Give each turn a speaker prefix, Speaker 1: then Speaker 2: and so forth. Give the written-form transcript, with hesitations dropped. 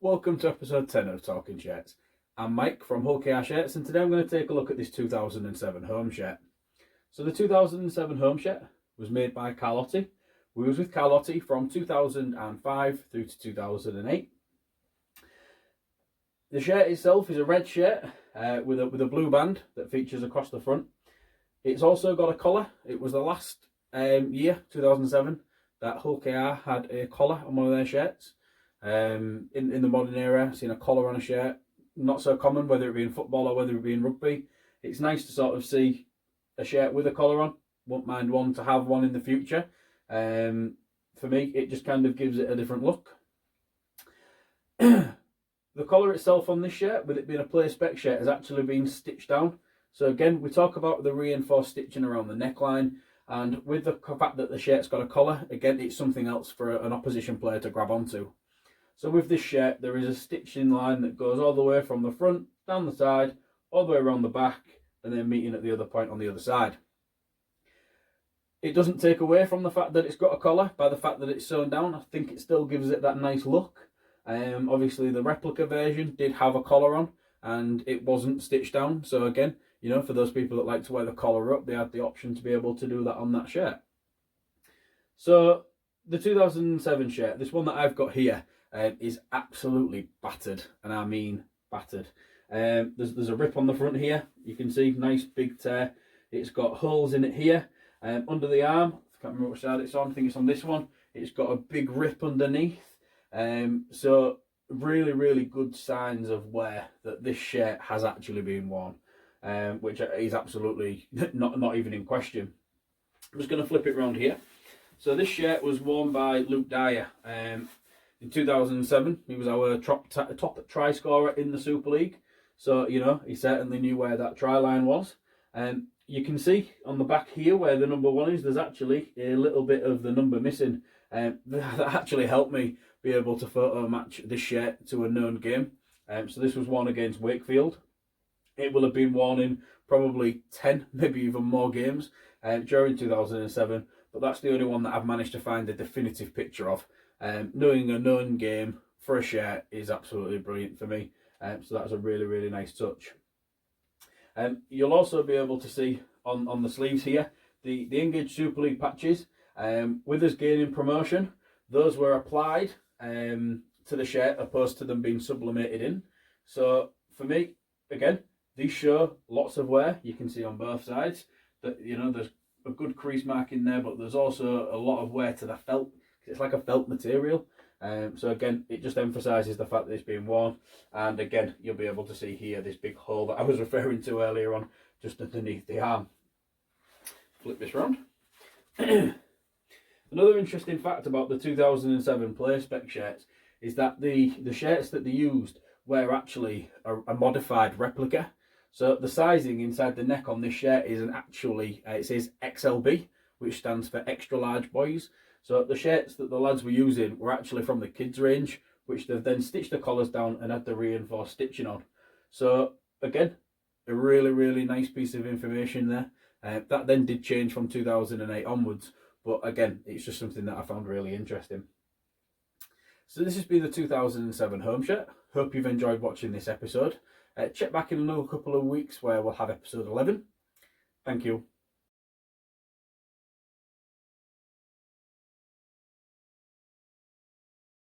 Speaker 1: Welcome to episode 10 of Talking Shirts. I'm Mike from Hull KR Shirts, and today I'm going to take a look at this 2007 home shirt. So the 2007 home shirt was made by Carlotti. We was with Carlotti from 2005 through to 2008. The shirt itself is a red shirt with a blue band that features across the front. It's also got a collar. It was the last year, 2007, that Hull KR had a collar on one of their shirts. In the modern era, seeing a collar on a shirt, not so common, whether it be in football or whether it be in rugby. It's nice to sort of see a shirt with a collar on. Won't mind one to have one in the future. For me, it just kind of gives it a different look. The collar itself on this shirt, with it being a play spec shirt, has actually been stitched down. So again, we talk about the reinforced stitching around the neckline, and with the fact that the shirt's got a collar, again, it's something else for an opposition player to grab onto. So with this shirt, there is a stitching line that goes all the way from the front, down the side, all the way around the back, and then meeting at the other point on the other side. It doesn't take away from the fact that it's got a collar by the fact that it's sewn down. I think it still gives it that nice look. Obviously, the replica version did have a collar on, and it wasn't stitched down. So again, you know, for those people that like to wear the collar up, they had the option to be able to do that on that shirt. So the 2007 shirt, this one that I've got here, is absolutely battered, and I mean battered. There's a rip on the front here. You can see, nice big tear. It's got holes in it here. Under the arm, I can't remember which side it's on. I think it's on this one. It's got a big rip underneath. So really good signs of wear that this shirt has actually been worn, which is absolutely not even in question. I'm just going to flip it around here. So this shirt was worn by Luke Dyer. In 2007, he was our top try scorer in the Super League. So, you know, he certainly knew where that try line was. You can see on the back here where the number 1 is, there's actually a little bit of the number missing. That actually helped me be able to photo match this shirt to a known game. So this was worn against Wakefield. It will have been worn in probably 10, maybe even more games during 2007. But that's the only one that I've managed to find a definitive picture of. Knowing a known game for a shirt is absolutely brilliant for me. So that's a really nice touch. You'll also be able to see on the sleeves here the Engage Super League patches. With us gaining promotion, those were applied to the shirt opposed to them being sublimated in. So for me, again, these show lots of wear. You can see on both sides that, you know, there's a good crease mark in there, but there's also a lot of wear to the felt. It's like a felt material. So again, it just emphasises the fact that it's being worn. And again, you'll be able to see here this big hole that I was referring to earlier on, just underneath the arm. Flip this round. Another interesting fact about the 2007 play spec shirts is that the shirts that they used were actually a modified replica. So the sizing inside the neck on this shirt is it says XLB, which stands for extra large boys. So the shirts that the lads were using were actually from the kids range, which they've then stitched the collars down and had the reinforced stitching on. So again, a really nice piece of information there. That then did change from 2008 onwards, but again, it's just something that I found really interesting. So this has been the 2007 home shirt. Hope you've enjoyed watching this episode. Check back in another couple of weeks where we'll have episode 11. Thank you.